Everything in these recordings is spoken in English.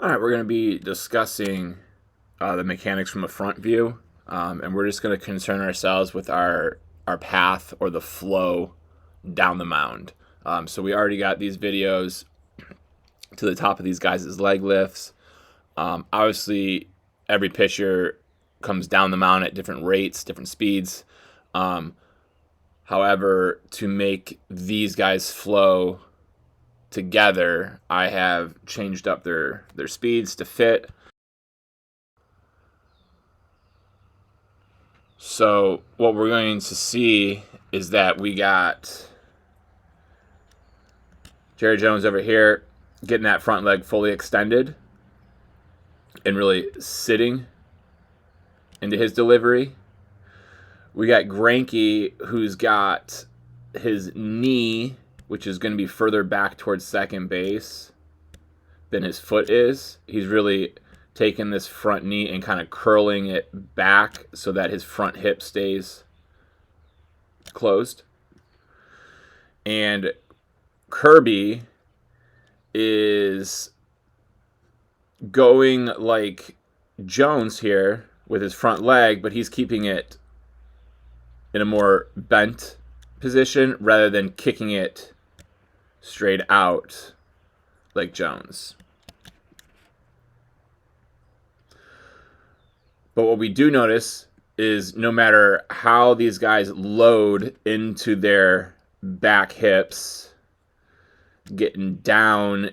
All right, we're going to be discussing the mechanics from a front view, and we're just going to concern ourselves with our path or the flow down the mound. So we already got these videos to the top of these guys' leg lifts. Obviously, every pitcher comes down the mound at different rates, different speeds. However, to make these guys flow together, I have changed up their speeds to fit. So what we're going to see is that we got Jerry Jones over here getting that front leg fully extended and really sitting into his delivery. We got Greinke, who's got his knee, which is going to be further back towards second base than his foot is. He's really taking this front knee and kind of curling it back so that his front hip stays closed. And Kirby is going like Jones here with his front leg, but he's keeping it in a more bent position rather than kicking it straight out like Jones. But what we do notice is no matter how these guys load into their back hips, getting down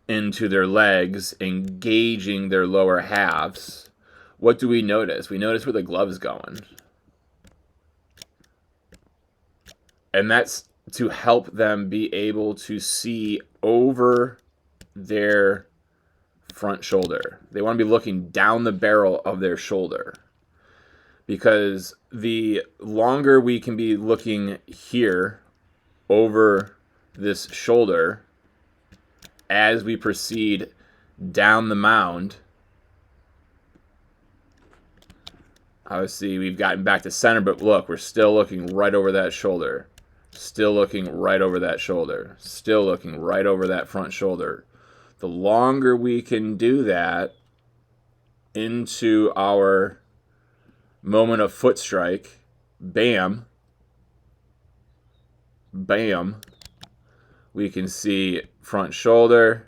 into their legs, engaging their lower halves, what do we notice? We notice where the glove is going. And that's to help them be able to see over their front shoulder. They want to be looking down the barrel of their shoulder, because the longer we can be looking here over this shoulder as we proceed down the mound. Obviously, we've gotten back to center, but look, we're still looking right over that shoulder. Still looking right over that shoulder. Still looking right over that front shoulder. The longer we can do that into our moment of foot strike, bam, bam, we can see front shoulder,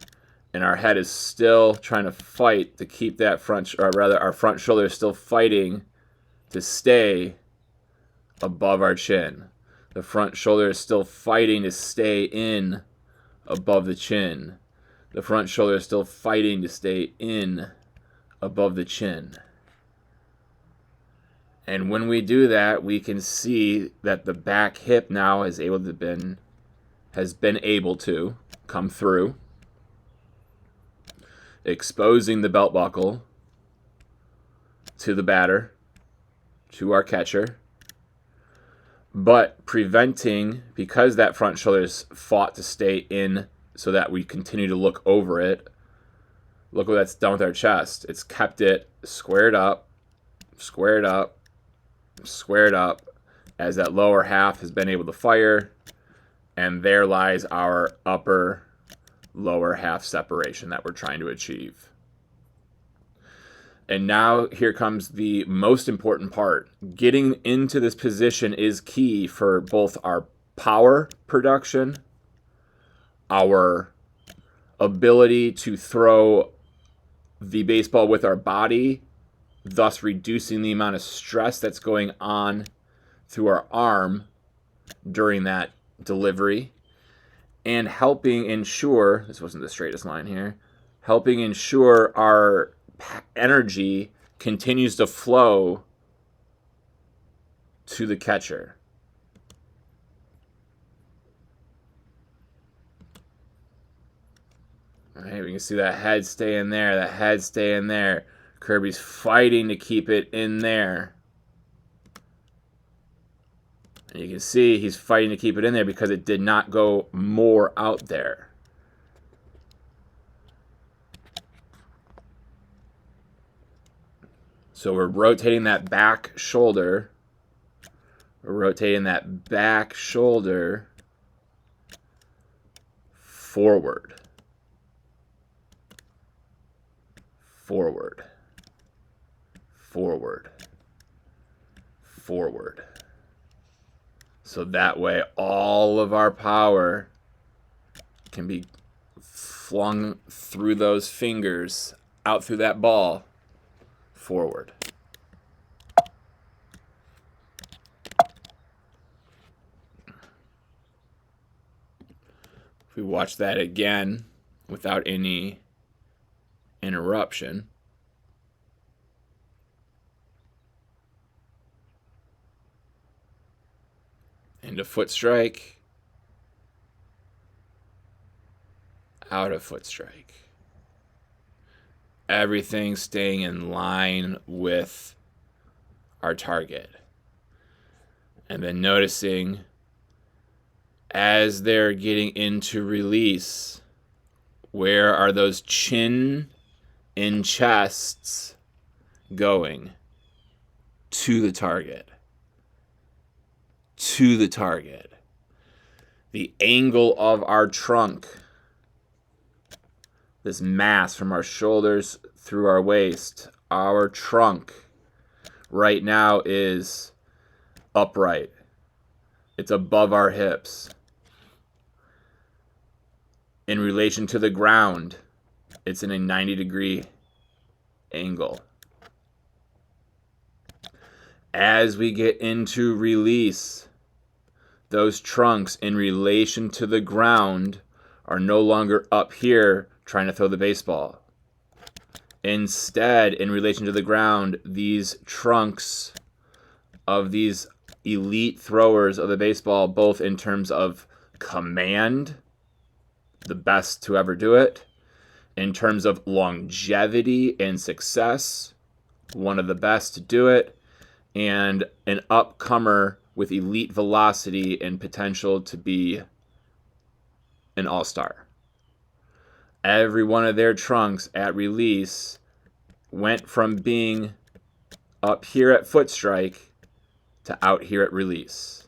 and our head is still trying to fight to keep that front, or rather our front shoulder is still fighting to stay above our chin. The front shoulder is still fighting to stay in above the chin. The front shoulder is still fighting to stay in above the chin. And when we do that, we can see that the back hip now has been able to come through, exposing the belt buckle to the batter, to our catcher, but preventing, because that front shoulder's fought to stay in so that we continue to look over it. Look what that's done with our chest. It's kept it squared up, squared up, squared up, as that lower half has been able to fire, and there lies our upper lower half separation that we're trying to achieve. And now here comes the most important part. Getting into this position is key for both our power production, our ability to throw the baseball with our body, thus reducing the amount of stress that's going on through our arm during that delivery, and helping ensure, this wasn't the straightest line here, helping ensure our energy continues to flow to the catcher. All right, we can see that head staying there, that head staying there. Kirby's fighting to keep it in there. And you can see he's fighting to keep it in there because it did not go more out there. So we're rotating that back shoulder. We're rotating that back shoulder forward. forward, forward, forward. So that way all of our power can be flung through those fingers, out through that ball, forward. If we watch that again without any interruption, into foot strike, out of foot strike. Everything staying in line with our target. And then noticing as they're getting into release, where are those chin and chests going? To the target. To the target. The angle of our trunk, this mass from our shoulders through our waist, our trunk right now is upright. It's above our hips. In relation to the ground, it's in a 90-degree angle. As we get into release, those trunks in relation to the ground are no longer up here trying to throw the baseball. Instead, in relation to the ground, these trunks of these elite throwers of the baseball, both in terms of command, the best to ever do it, in terms of longevity and success, one of the best to do it, and an upcomer with elite velocity and potential to be an all-star. Every one of their trunks at release went from being up here at foot strike to out here at release,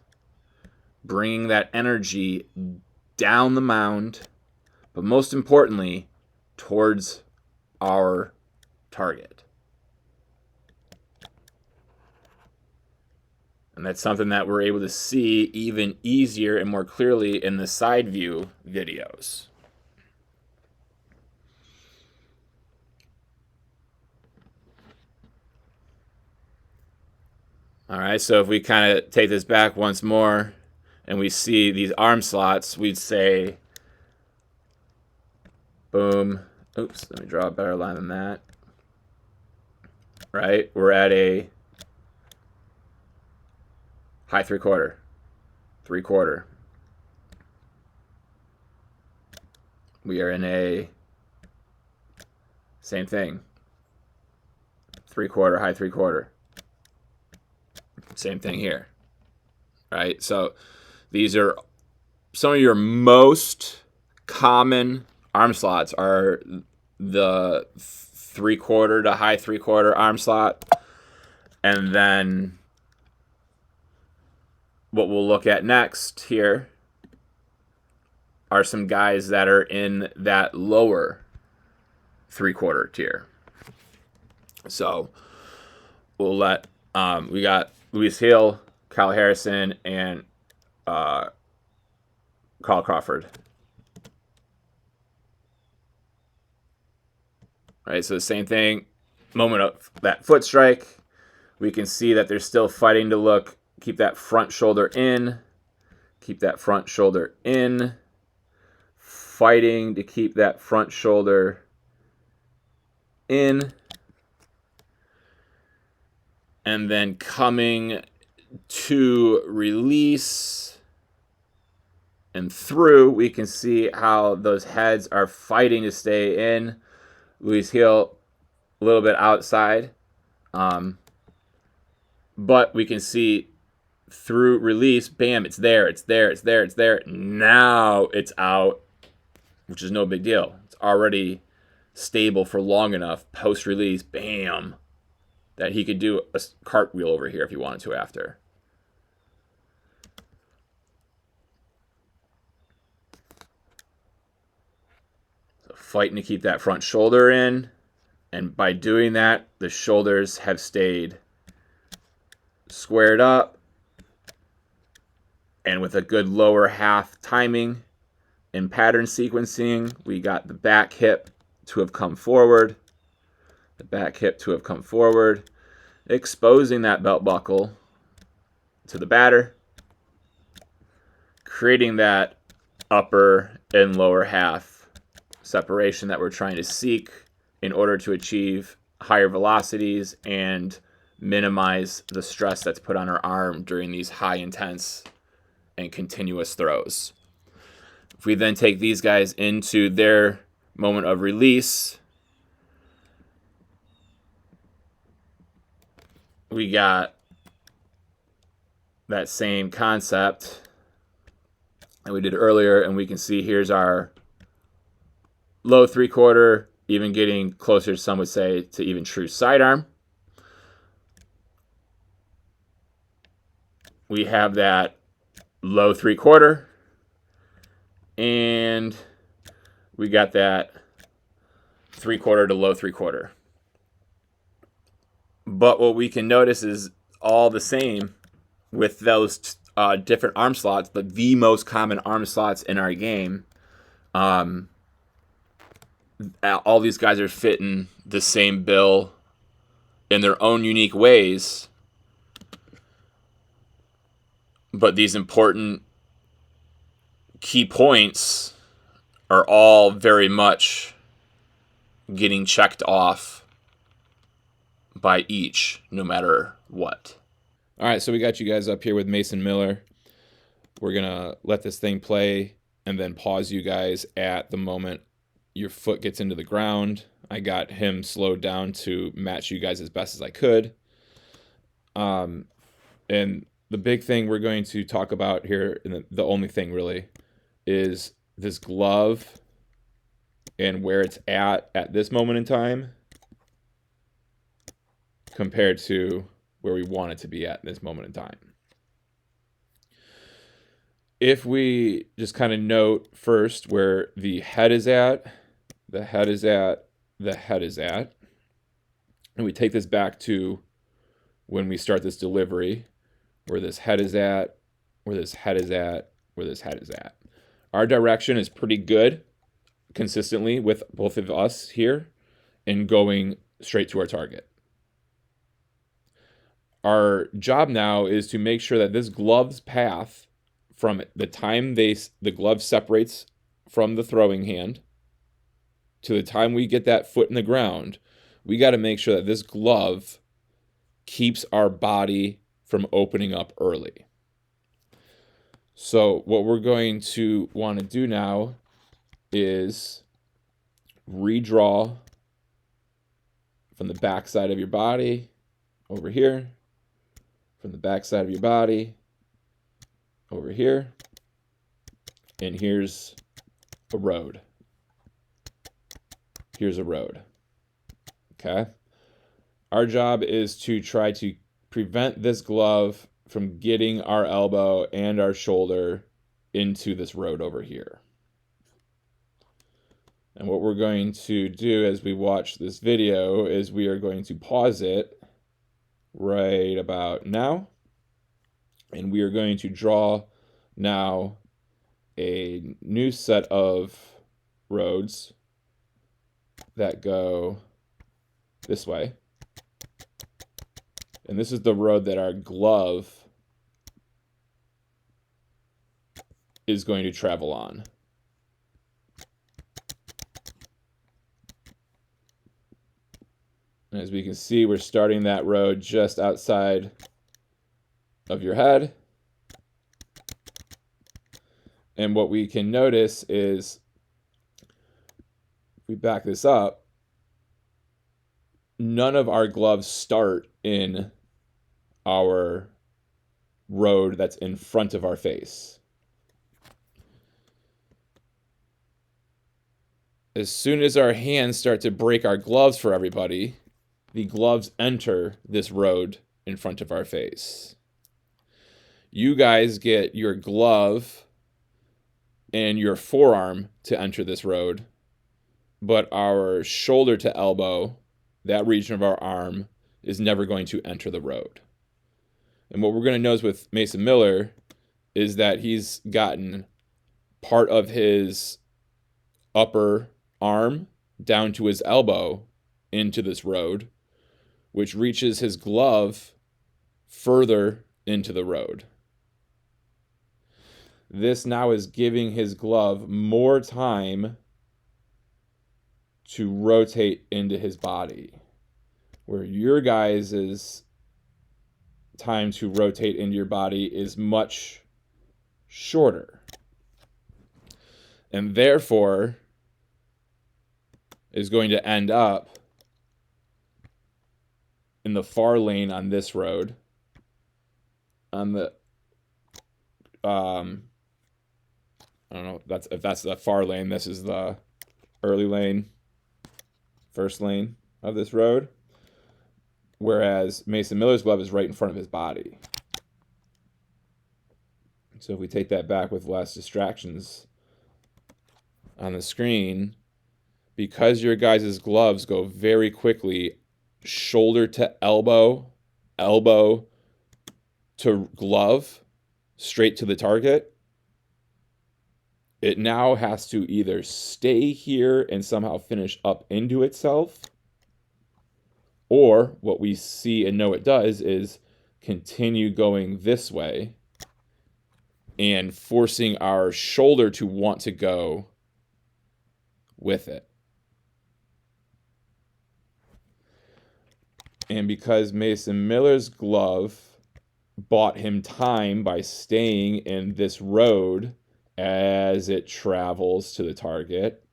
bringing that energy down the mound, but most importantly, towards our target. And that's something that we're able to see even easier and more clearly in the side view videos. All right, so if we kind of take this back once more and we see these arm slots, we'd say, boom. Oops, let me draw a better line than that. Right, we're at a high three-quarter, three-quarter. We are in a same thing, three-quarter, high three-quarter. Same thing here, right? So these are some of your most common arm slots are the three-quarter to high three-quarter arm slot. And then what we'll look at next here are some guys that are in that lower three-quarter tier. So we'll let, we got Luis Hill, Kyle Harrison, and Carl Crawford. All right, so the same thing, moment of that foot strike, we can see that they're still fighting to keep that front shoulder in, keep that front shoulder in, fighting to keep that front shoulder in, and then coming to release and through, we can see how those heads are fighting to stay in. Luis Hill a little bit outside, but we can see through release, bam, it's there, it's there, it's there, it's there. Now it's out, which is no big deal. It's already stable for long enough post-release, bam, that he could do a cartwheel over here if he wanted to after. So fighting to keep that front shoulder in, And by doing that, the shoulders have stayed squared up and with a good lower half timing and pattern sequencing. We got the back hip to have come forward, the back hip to have come forward, exposing that belt buckle to the batter, creating that upper and lower half separation that we're trying to seek in order to achieve higher velocities and minimize the stress that's put on our arm during these high intense and continuous throws. If we then take these guys into their moment of release, we got that same concept that we did earlier, and we can see here's our low 3/4, even getting closer, some would say, to even true sidearm. We have that low 3/4, and we got that 3/4 to low 3/4. But what we can notice is all the same with those different arm slots, but the most common arm slots in our game. All these guys are fitting the same bill in their own unique ways, but these important key points are all very much getting checked off by each, no matter what. All right, so we got you guys up here with Mason Miller. We're going to let this thing play and then pause you guys at the moment your foot gets into the ground. I got him slowed down to match you guys as best as I could. And the big thing we're going to talk about here, and the only thing really, is this glove and where it's at this moment in time compared to where we want it to be at this moment in time. If we just kind of note first where the head is at, the head is at, the head is at, and we take this back to when we start this delivery, where this head is at, where this head is at, where this head is at. Our direction is pretty good consistently with both of us here in going straight to our target. Our job now is to make sure that this glove's path from the time the glove separates from the throwing hand to the time we get that foot in the ground, we got to make sure that this glove keeps our body from opening up early. So what we're going to want to do now is redraw from the back side of your body over here, from the back side of your body over here, and here's a road. Here's a road. Okay? Our job is to try to prevent this glove from getting our elbow and our shoulder into this road over here. And what we're going to do as we watch this video is we are going to pause it right about now. And we are going to draw now a new set of roads that go this way. And this is the road that our glove is going to travel on. And as we can see, we're starting that road just outside of your head. And what we can notice is, if we back this up, none of our gloves start in our road that's in front of our face. As soon as our hands start to break our gloves for everybody, the gloves enter this road in front of our face. You guys get your glove and your forearm to enter this road, but our shoulder to elbow that region of our arm, is never going to enter the road. And what we're going to notice with Mason Miller is that he's gotten part of his upper arm down to his elbow into this road, which reaches his glove further into the road. This now is giving his glove more time to rotate into his body, where your guys' time to rotate into your body is much shorter, and therefore is going to end up in the far lane on this road. On the I don't know if that's the far lane. This is the early lane, first lane of this road. Whereas Mason Miller's glove is right in front of his body. So if we take that back with less distractions on the screen, because your guys' gloves go very quickly, shoulder to elbow, elbow to glove, straight to the target, it now has to either stay here and somehow finish up into itself, or what we see and know it does is continue going this way and forcing our shoulder to want to go with it. And because Mason Miller's glove bought him time by staying in this road as it travels to the target,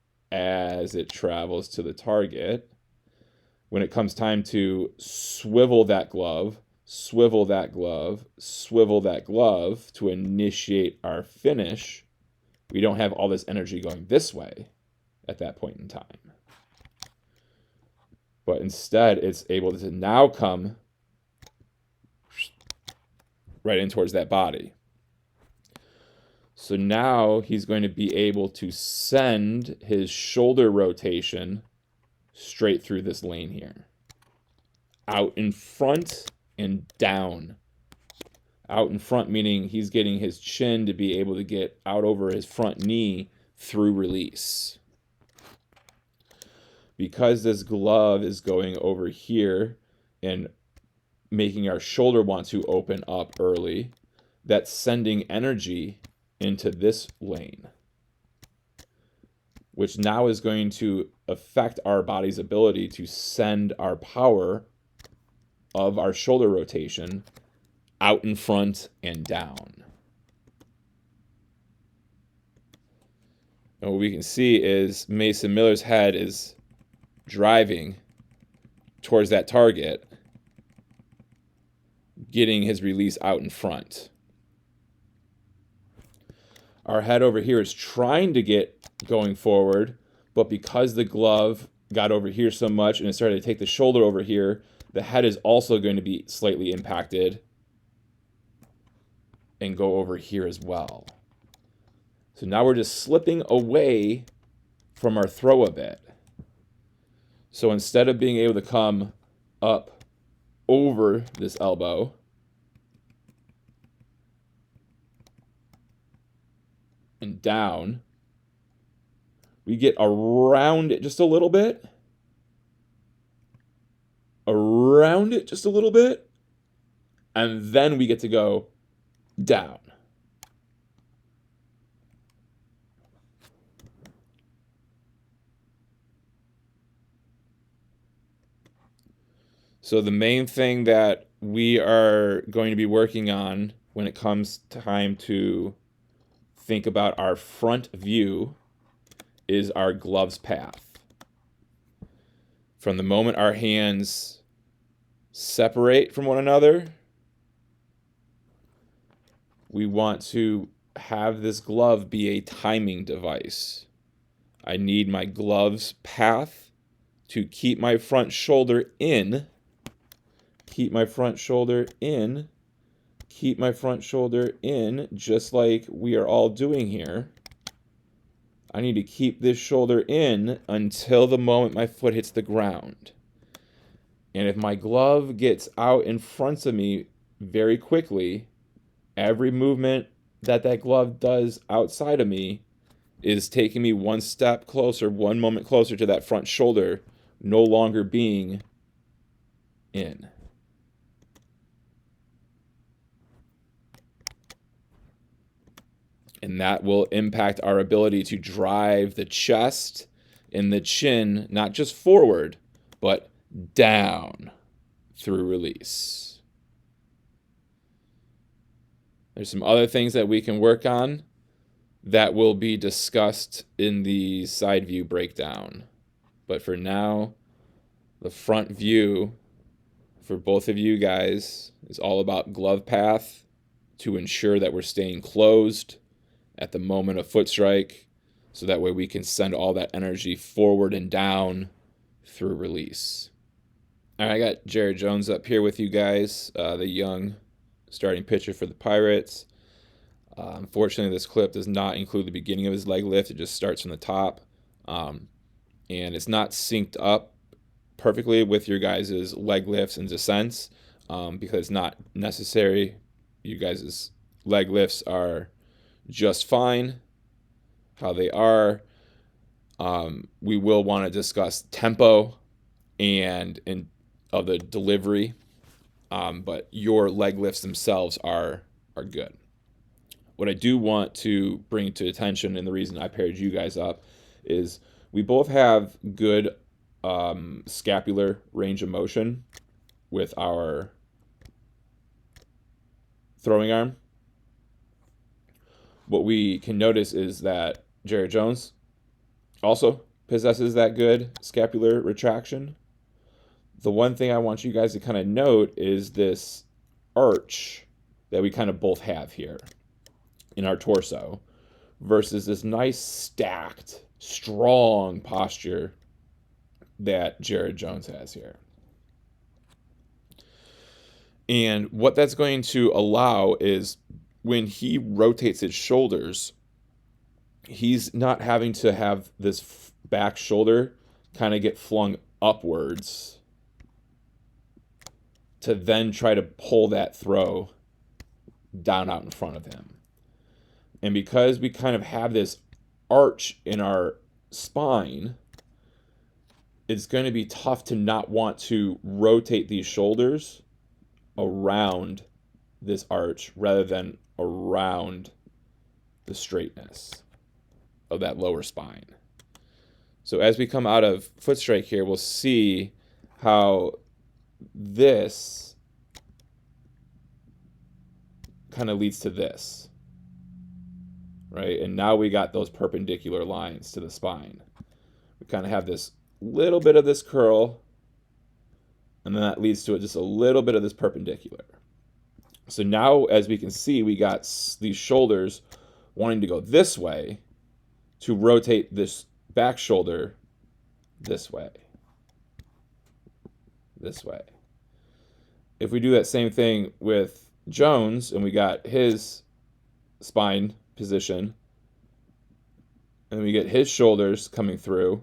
when it comes time to swivel that glove to initiate our finish, we don't have all this energy going this way at that point in time. But instead, it's able to now come right in towards that body. So now he's going to be able to send his shoulder rotation straight through this lane here. Out in front and down. Out in front meaning he's getting his chin to be able to get out over his front knee through release. Because this glove is going over here and making our shoulder want to open up early, that's sending energy into this lane, which now is going to affect our body's ability to send our power of our shoulder rotation out in front and down. And what we can see is Mason Miller's head is driving towards that target, getting his release out in front. Our head over here is trying to get going forward, but because the glove got over here so much and it started to take the shoulder over here, the head is also going to be slightly impacted and go over here as well. So now we're just slipping away from our throw a bit. So instead of being able to come up over this elbow, and down, we get around it just a little bit, and then we get to go down. So the main thing that we are going to be working on when it comes time to think about our front view is our glove's path. From the moment our hands separate from one another, we want to have this glove be a timing device. I need my glove's path to keep my front shoulder in, keep my front shoulder in, just like we are all doing here. I need to keep this shoulder in until the moment my foot hits the ground. And if my glove gets out in front of me very quickly, every movement that glove does outside of me is taking me one step closer, one moment closer to that front shoulder no longer being in. And that will impact our ability to drive the chest and the chin, not just forward, but down through release. There's some other things that we can work on that will be discussed in the side view breakdown. But for now, the front view for both of you guys is all about glove path to ensure that we're staying closed at the moment of foot strike, so that way we can send all that energy forward and down through release. All right, I got Jared Jones up here with you guys, the young starting pitcher for the Pirates. Unfortunately, this clip does not include the beginning of his leg lift. It just starts from the top. And it's not synced up perfectly with your guys' leg lifts and descents because it's not necessary. You guys' leg lifts are just fine how they are. We will want to discuss tempo and of the delivery, but your leg lifts themselves are good. What I do want to bring to attention, and the reason I paired you guys up, is we both have good scapular range of motion with our throwing arm. What we can notice is that Jared Jones also possesses that good scapular retraction. The one thing I want you guys to kind of note is this arch that we kind of both have here in our torso versus this nice stacked, strong posture that Jared Jones has here. And what that's going to allow is when he rotates his shoulders, he's not having to have this back shoulder kind of get flung upwards to then try to pull that throw down out in front of him. And because we kind of have this arch in our spine, it's going to be tough to not want to rotate these shoulders around this arch rather than around the straightness of that lower spine. So as we come out of foot strike here, we'll see how this kind of leads to this, right? And now we got those perpendicular lines to the spine. We kind of have this little bit of this curl, and then that leads to just a little bit of this perpendicular. So now, as we can see, we got these shoulders wanting to go this way to rotate this back shoulder this way. This way. If we do that same thing with Jones, and we got his spine position, and we get his shoulders coming through,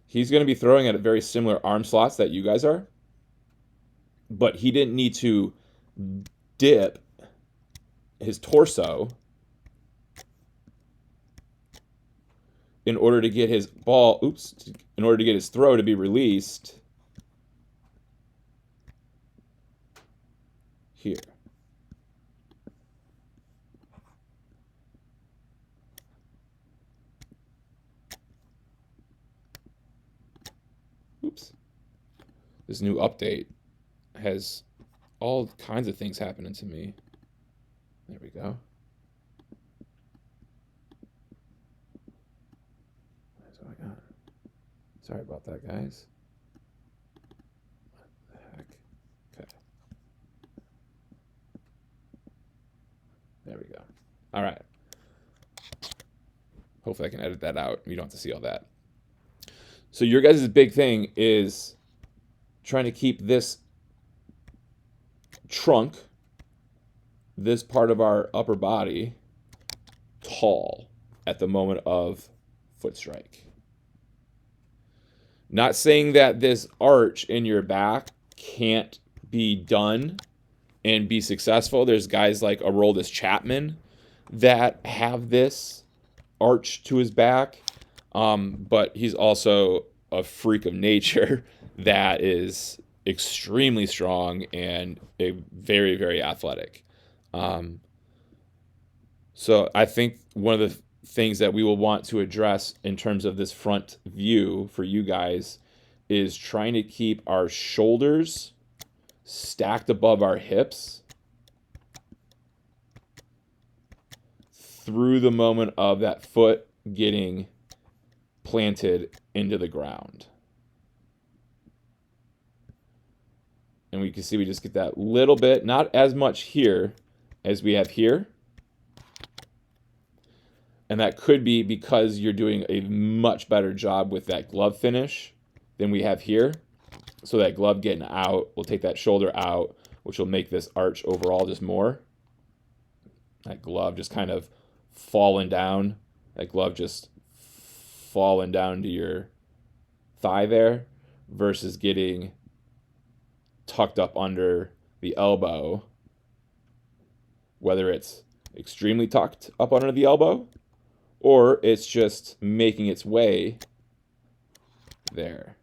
he's going to be throwing at very similar arm slots that you guys are, but he didn't need to dip his torso in order to get his in order to get his throw to be released here. Oops. This new update has all kinds of things happening to me. There we go. That's what I got. Sorry about that, guys. What the heck? Okay. There we go. All right. Hopefully I can edit that out. You don't have to see all that. So your guys' big thing is trying to keep this trunk, this part of our upper body, tall at the moment of foot strike. Not saying that this arch in your back can't be done and be successful. There's guys like Aroldis Chapman that have this arch to his back, but he's also a freak of nature that is extremely strong and a very, very athletic. So I think one of the things that we will want to address in terms of this front view for you guys is trying to keep our shoulders stacked above our hips through the moment of that foot getting planted into the ground. And we can see we just get that little bit, not as much here as we have here. And that could be because you're doing a much better job with that glove finish than we have here. So that glove getting out will take that shoulder out, which will make this arch overall just more. That glove just kind of falling down. That glove just falling down to your thigh there versus getting tucked up under the elbow, whether it's extremely tucked up under the elbow or it's just making its way there.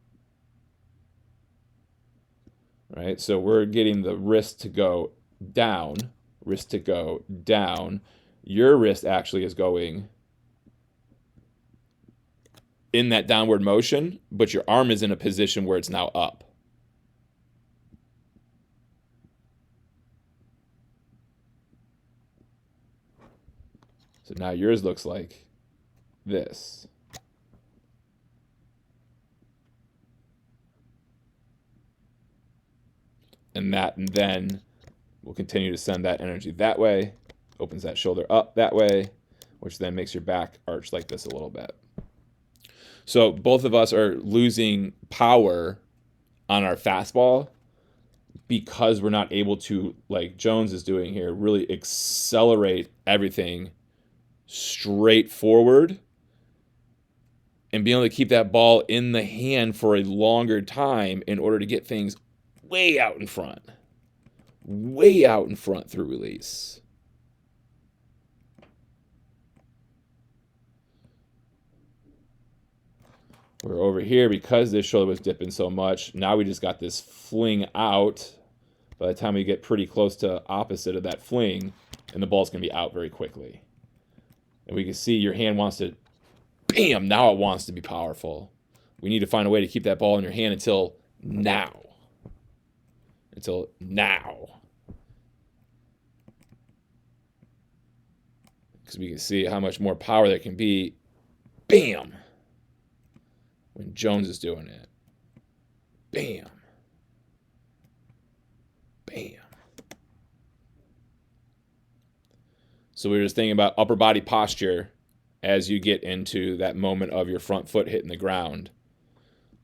Right? So we're getting the wrist to go down, wrist to go down. Your wrist actually is going in that downward motion, but your arm is in a position where it's now up. So now yours looks like this. And then we'll continue to send that energy that way, opens that shoulder up that way, which then makes your back arch like this a little bit. So both of us are losing power on our fastball because we're not able to, like Jones is doing here, really accelerate everything straight forward and being able to keep that ball in the hand for a longer time in order to get things way out in front through release. We're over here because this shoulder was dipping so much. Now we just got this fling out. By the time we get pretty close to opposite of that fling, and the ball's going to be out very quickly. And we can see your hand wants to, bam, now it wants to be powerful. We need to find a way to keep that ball in your hand until now. Until now. Because we can see how much more power there can be. Bam! When Jones is doing it. Bam. Bam. So we were just thinking about upper body posture as you get into that moment of your front foot hitting the ground.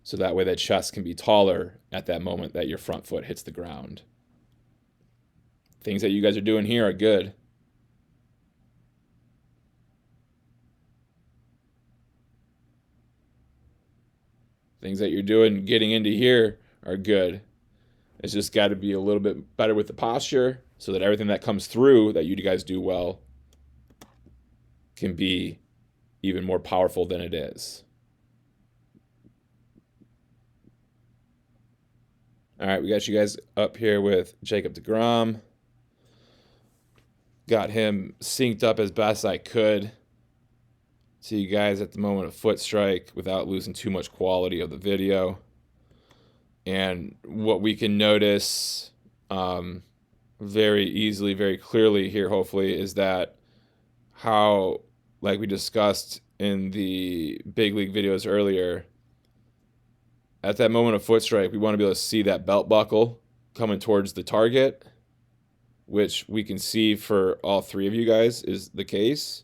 So that way that chest can be taller at that moment that your front foot hits the ground. Things that you guys are doing here are good. Things that you're doing getting into here are good. It's just got to be a little bit better with the posture so that everything that comes through that you guys do well can be even more powerful than it is. All right, we got you guys up here with Jacob deGrom. Got him synced up as best I could. See you guys at the moment of foot strike without losing too much quality of the video. And what we can notice very easily, very clearly here, hopefully, is that how, like we discussed in the big league videos earlier, at that moment of foot strike, we want to be able to see that belt buckle coming towards the target, which we can see for all three of you guys is the case.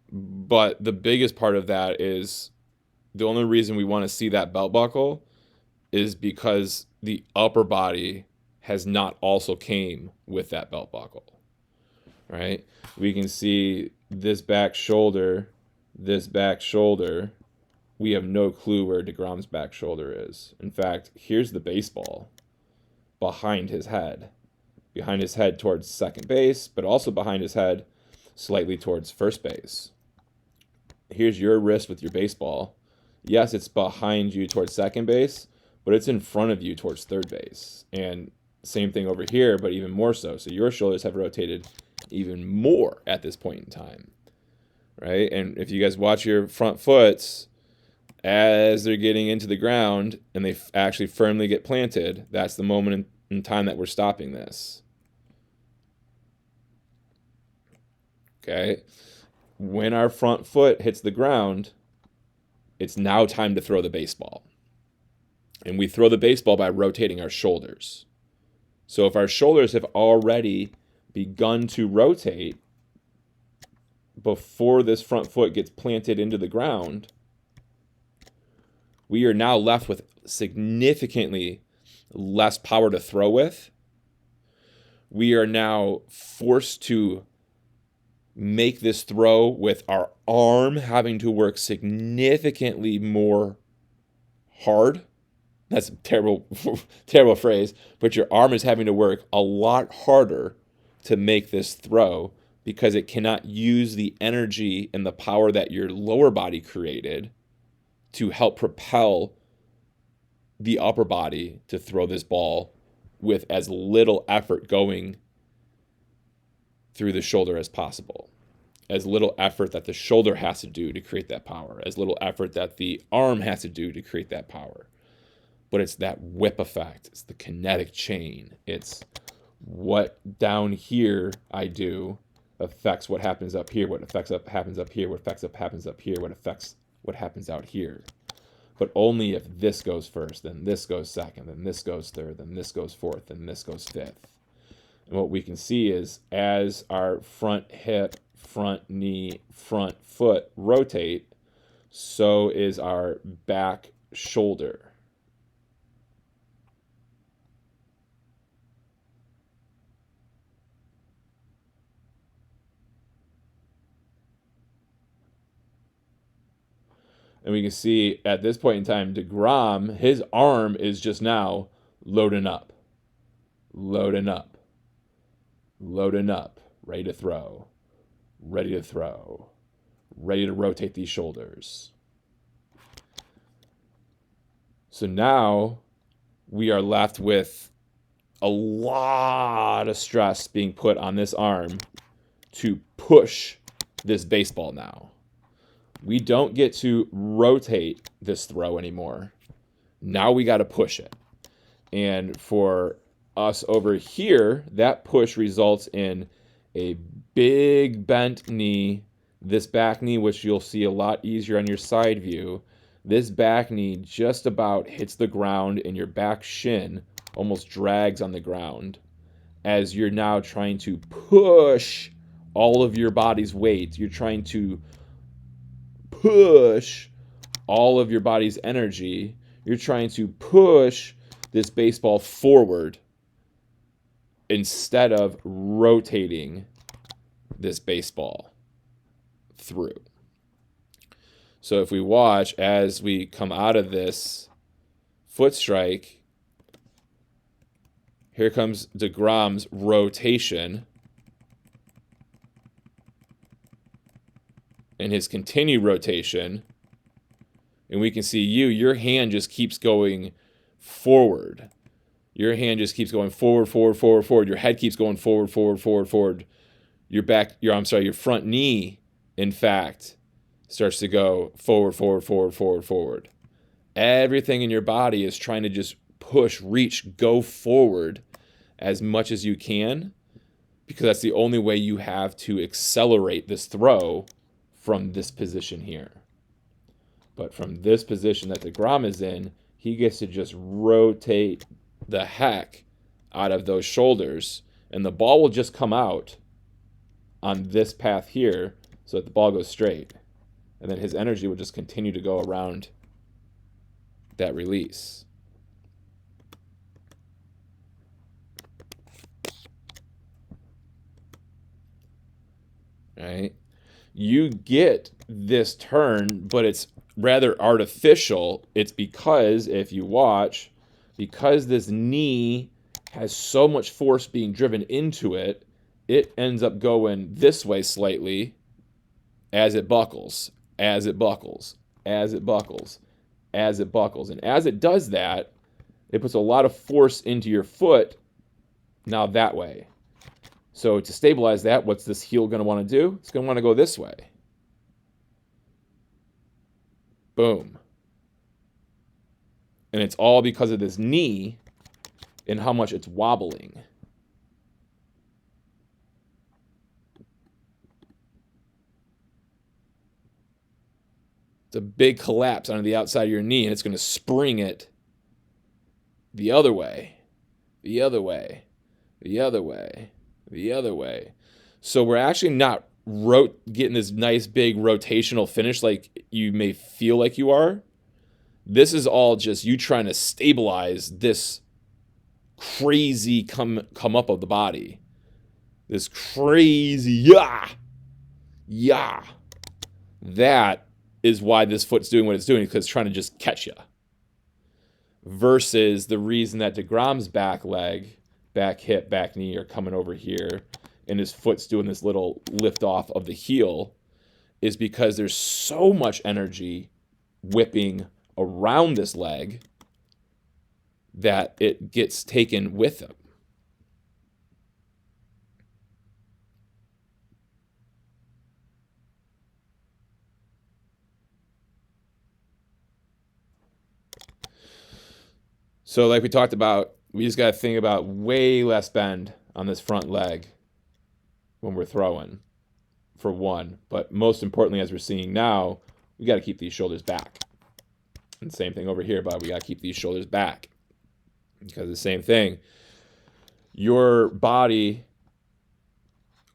But the biggest part of that is the only reason we want to see that belt buckle is because the upper body has not also came with that belt buckle, right? We can see this back shoulder, we have no clue where DeGrom's back shoulder is. In fact, here's the baseball behind his head towards second base, but also behind his head slightly towards first base. Here's your wrist with your baseball. Yes, it's behind you towards second base, but it's in front of you towards third base. And same thing over here, but even more so. So your shoulders have rotated even more at this point in time, right? And if you guys watch your front foots as they're getting into the ground and they actually firmly get planted, that's the moment in time that we're stopping this. Okay? When our front foot hits the ground, it's now time to throw the baseball. And we throw the baseball by rotating our shoulders. So if our shoulders have already begun to rotate before this front foot gets planted into the ground, we are now left with significantly less power to throw with. We are now forced to make this throw with our arm having to work significantly more hard. That's a terrible, terrible phrase, but your arm is having to work a lot harder to make this throw because it cannot use the energy and the power that your lower body created to help propel the upper body to throw this ball with as little effort going through the shoulder as possible. As little effort that the shoulder has to do to create that power. As little effort that the arm has to do to create that power. But it's that whip effect. It's the kinetic chain. It's what down here I do affects what happens up here. What affects up happens up here. What affects up happens up here. What affects what happens out here. But only if this goes first, then this goes second, then this goes third, then this goes fourth, then this goes fifth. And what we can see is as our front hip, front knee, front foot rotate, so is our back shoulder. And we can see at this point in time, DeGrom, his arm is just now loading up, loading up, loading up, ready to throw, ready to throw, ready to rotate these shoulders. So now we are left with a lot of stress being put on this arm to push this baseball now. We don't get to rotate this throw anymore. Now we got to push it. And for us over here, that push results in a big bent knee, this back knee, which you'll see a lot easier on your side view. This back knee just about hits the ground and your back shin almost drags on the ground as you're now trying to push all of your body's weight. You're trying to push all of your body's energy. You're trying to push this baseball forward instead of rotating this baseball through. So if we watch as we come out of this foot strike, here comes DeGrom's rotation and his continued rotation. And we can see your hand just keeps going forward. Your hand just keeps going forward, forward, forward, forward. Your head keeps going forward, forward, forward, forward. Your front knee, in fact, starts to go forward, forward, forward, forward, forward. Everything in your body is trying to just push, reach, go forward as much as you can, because that's the only way you have to accelerate this throw from this position here. But from this position that DeGrom is in, he gets to just rotate the heck out of those shoulders, and the ball will just come out on this path here so that the ball goes straight. And then his energy will just continue to go around that release. Right? You get this turn, but it's rather artificial. It's because, if you watch, because this knee has so much force being driven into it, it ends up going this way slightly as it buckles, as it buckles, as it buckles, as it buckles. And as it does that, it puts a lot of force into your foot now that way. So to stabilize that, what's this heel going to want to do? It's going to want to go this way. Boom. And it's all because of this knee and how much it's wobbling. It's a big collapse onto the outside of your knee, and it's going to spring it the other way, the other way, the other way, the other way. So we're actually not getting this nice big rotational finish like you may feel like you are. This is all just you trying to stabilize this crazy come up of the body. This crazy yeah. That is why this foot's doing what it's doing, because it's trying to just catch you. Versus the reason that DeGrom's back leg, back hip, back knee are coming over here and his foot's doing this little lift off of the heel is because there's so much energy whipping around this leg that it gets taken with him. So like we talked about, we just got to think about way less bend on this front leg when we're throwing, for one. But most importantly, as we're seeing now, we got to keep these shoulders back. And same thing over here, but we got to keep these shoulders back. Because the same thing, your body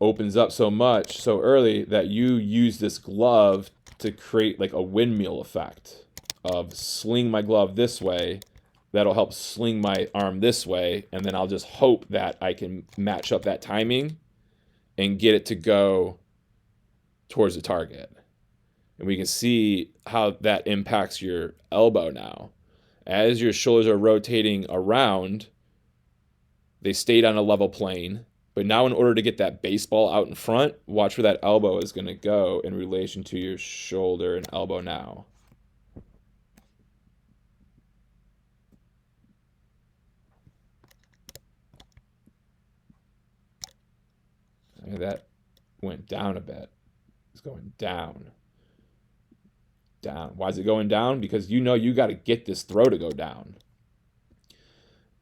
opens up so much so early that you use this glove to create like a windmill effect of sling my glove this way. That'll help sling my arm this way, and then I'll just hope that I can match up that timing and get it to go towards the target. And we can see how that impacts your elbow now. As your shoulders are rotating around, they stayed on a level plane. But now in order to get that baseball out in front, watch where that elbow is going to go in relation to your shoulder and elbow now. And that went down a bit. It's going down. Down. Why is it going down? Because you know you got to get this throw to go down.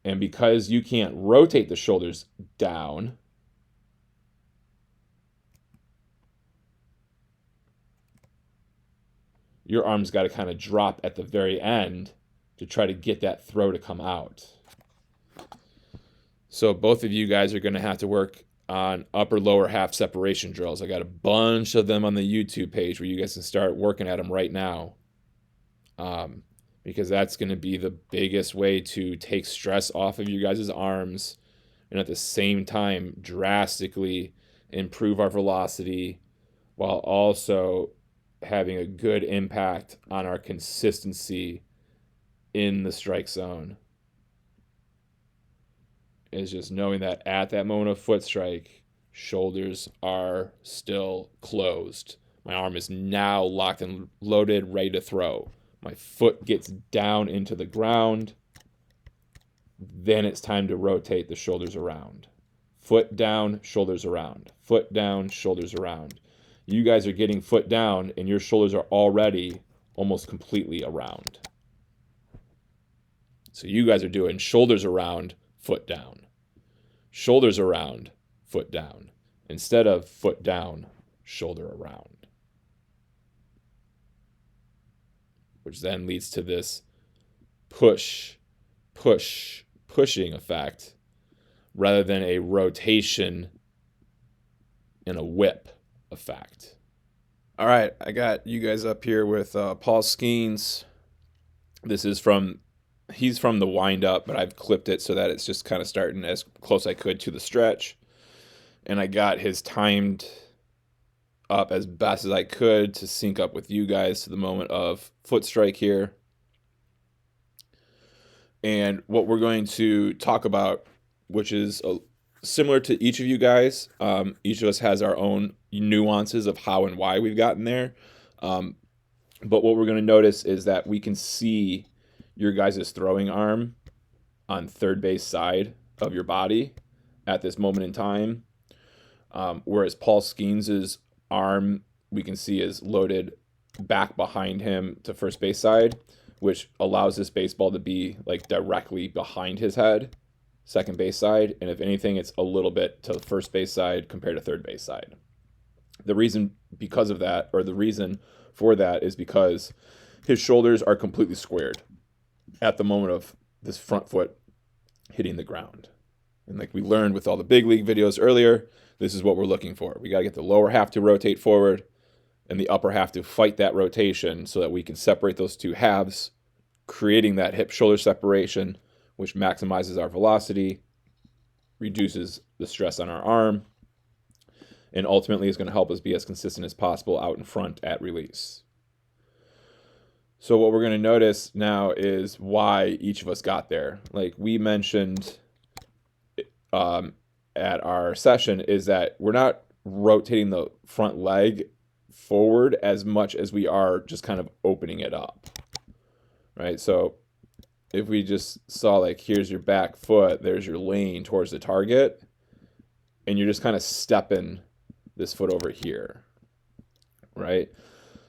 And because you can't rotate the shoulders down, your arm's got to kind of drop at the very end to try to get that throw to come out. So both of you guys are going to have to work on upper lower half separation drills. I got a bunch of them on the YouTube page where you guys can start working at them right now, because that's going to be the biggest way to take stress off of you guys' arms and at the same time drastically improve our velocity while also having a good impact on our consistency in the strike zone. Is just knowing that at that moment of foot strike, shoulders are still closed. My arm is now locked and loaded, ready to throw. My foot gets down into the ground. Then it's time to rotate the shoulders around. Foot down, shoulders around. Foot down, shoulders around. You guys are getting foot down, and your shoulders are already almost completely around. So you guys are doing shoulders around, foot down. Shoulders around, foot down. Instead of foot down, shoulder around. Which then leads to this pushing effect rather than a rotation and a whip effect. All right, I got you guys up here with Paul Skeens. This is he's from the wind up, but I've clipped it so that it's just kind of starting as close I could to the stretch. And I got his timed up as best as I could to sync up with you guys to the moment of foot strike here. And what we're going to talk about, which is similar to each of you guys, each of us has our own nuances of how and why we've gotten there. But what we're going to notice is that we can see your guys' throwing arm on third base side of your body at this moment in time. Whereas Paul Skeens' arm, we can see, is loaded back behind him to first base side, which allows this baseball to be like directly behind his head, second base side. And if anything, it's a little bit to the first base side compared to third base side. The reason because of that, or the reason for that, is because his shoulders are completely squared at the moment of this front foot hitting the ground. And like we learned with all the big league videos earlier, this is what we're looking for. We got to get the lower half to rotate forward and the upper half to fight that rotation so that we can separate those two halves, creating that hip-shoulder separation, which maximizes our velocity, reduces the stress on our arm, and ultimately is going to help us be as consistent as possible out in front at release. So what we're going to notice now is why each of us got there. Like we mentioned at our session, is that we're not rotating the front leg forward as much as we are just kind of opening it up, right? So if we just saw like, here's your back foot, there's your lane towards the target, and you're just kind of stepping this foot over here, right?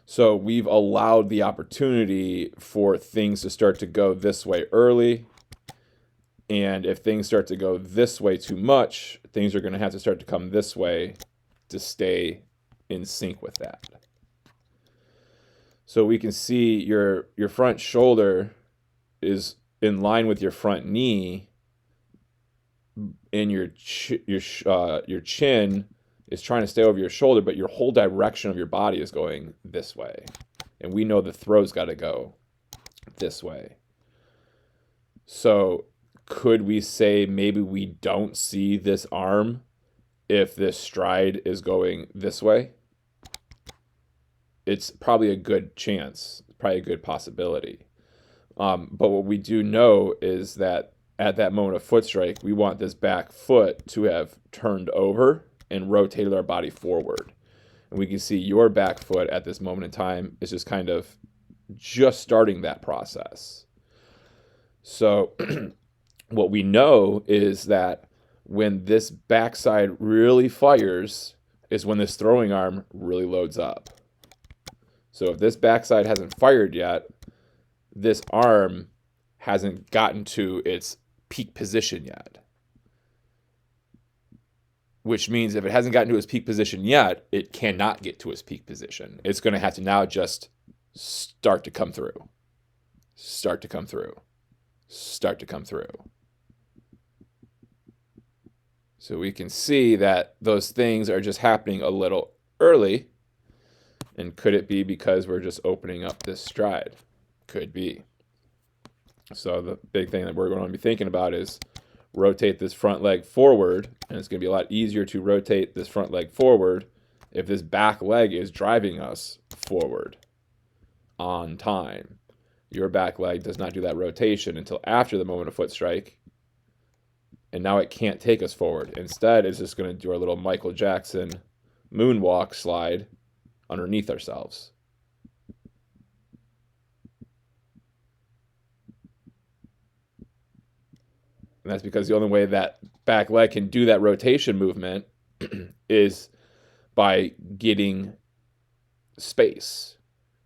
So we've allowed the opportunity for things to start to go this way early. And if things start to go this way too much, things are going to have to start to come this way to stay in sync with that. So we can see your front shoulder is in line with your front knee, and your chin is trying to stay over your shoulder, but your whole direction of your body is going this way. And we know the throw's got to go this way. So could we say maybe we don't see this arm if this stride is going this way? It's probably a good chance, probably a good possibility. But what we do know is that at that moment of foot strike, we want this back foot to have turned over and rotated our body forward. And we can see your back foot at this moment in time is just kind of just starting that process. So what we know is that when this backside really fires is when this throwing arm really loads up. So if this backside hasn't fired yet, this arm hasn't gotten to its peak position yet. Which means if it hasn't gotten to its peak position yet, it cannot get to its peak position. It's going to have to now just start to come through. Start to come through. Start to come through. So we can see that those things are just happening a little early. And could it be because we're just opening up this stride? Could be. So the big thing that we're going to be thinking about is rotate this front leg forward, and it's going to be a lot easier to rotate this front leg forward if this back leg is driving us forward on time. Your back leg does not do that rotation until after the moment of foot strike, and now it can't take us forward. Instead, it's just going to do our little Michael Jackson moonwalk slide underneath ourselves. And that's because the only way that back leg can do that rotation movement is by getting space.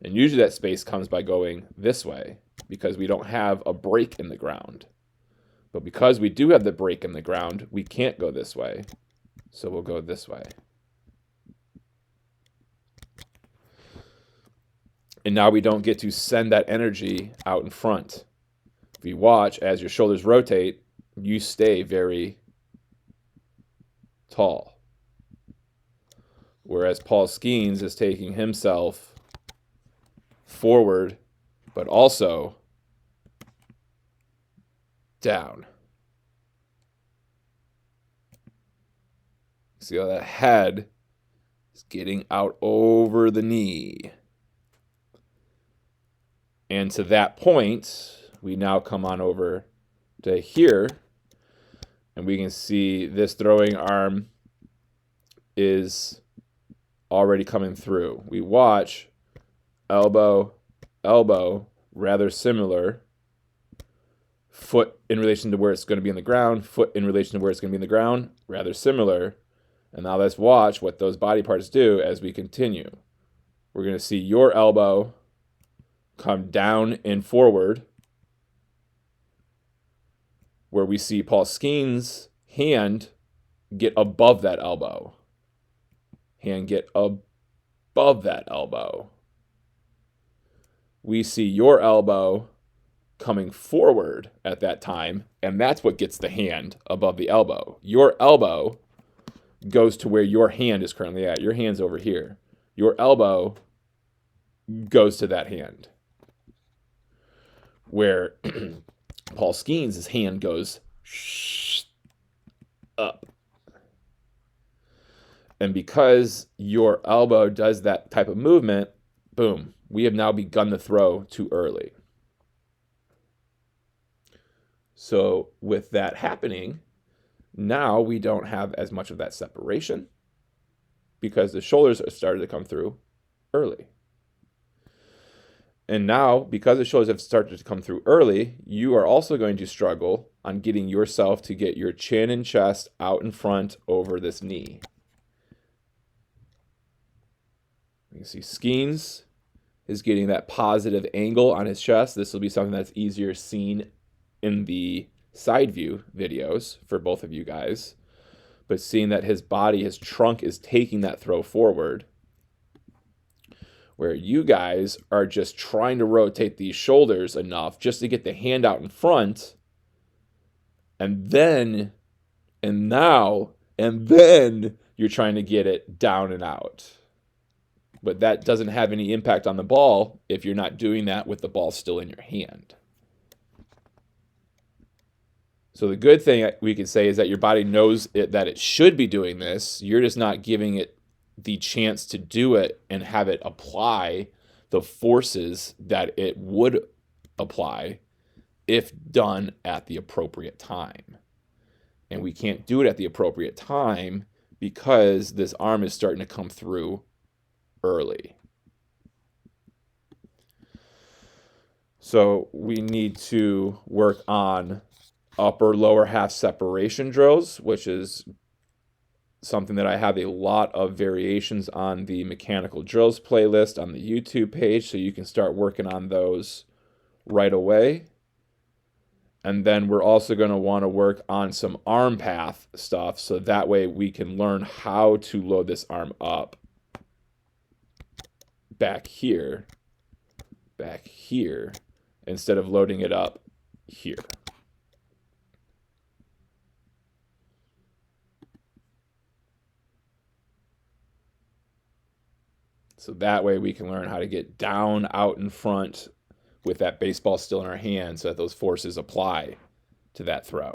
And usually that space comes by going this way because we don't have a break in the ground. But because we do have the break in the ground, we can't go this way. So we'll go this way. And now we don't get to send that energy out in front. If you watch, as your shoulders rotate, you stay very tall. Whereas Paul Skeens is taking himself forward, but also down. See how that head is getting out over the knee. And to that point, we now come on over to here, and we can see this throwing arm is already coming through. We watch elbow, elbow, rather similar. Foot in relation to where it's going to be in the ground, foot in relation to where it's going to be in the ground, rather similar. And now let's watch what those body parts do as we continue. We're going to see your elbow come down and forward, where we see Paul Skeen's hand get above that elbow. Hand get above that elbow. We see your elbow coming forward at that time, and that's what gets the hand above the elbow. Your elbow goes to where your hand is currently at. Your hand's over here. Your elbow goes to that hand. Where Paul Skeen's hand goes up. And because your elbow does that type of movement, boom, we have now begun the throw too early. So with that happening, now we don't have as much of that separation because the shoulders are started to come through early. And now, because the shoulders have started to come through early, you are also going to struggle on getting yourself to get your chin and chest out in front over this knee. You can see Skeens is getting that positive angle on his chest. This will be something that's easier seen in the side view videos for both of you guys. But seeing that his body, his trunk is taking that throw forward, where you guys are just trying to rotate these shoulders enough just to get the hand out in front, and then you're trying to get it down and out. But that doesn't have any impact on the ball if you're not doing that with the ball still in your hand. So the good thing we can say is that your body knows that it should be doing this. You're just not giving it the chance to do it and have it apply the forces that it would apply if done at the appropriate time. And we can't do it at the appropriate time because this arm is starting to come through early. So we need to work on upper lower half separation drills, which is something that I have a lot of variations on the mechanical drills playlist on the YouTube page, so you can start working on those right away. And then we're also going to want to work on some arm path stuff, so that way we can learn how to load this arm up back here, instead of loading it up here. So that way we can learn how to get down out in front with that baseball still in our hand so that those forces apply to that throw.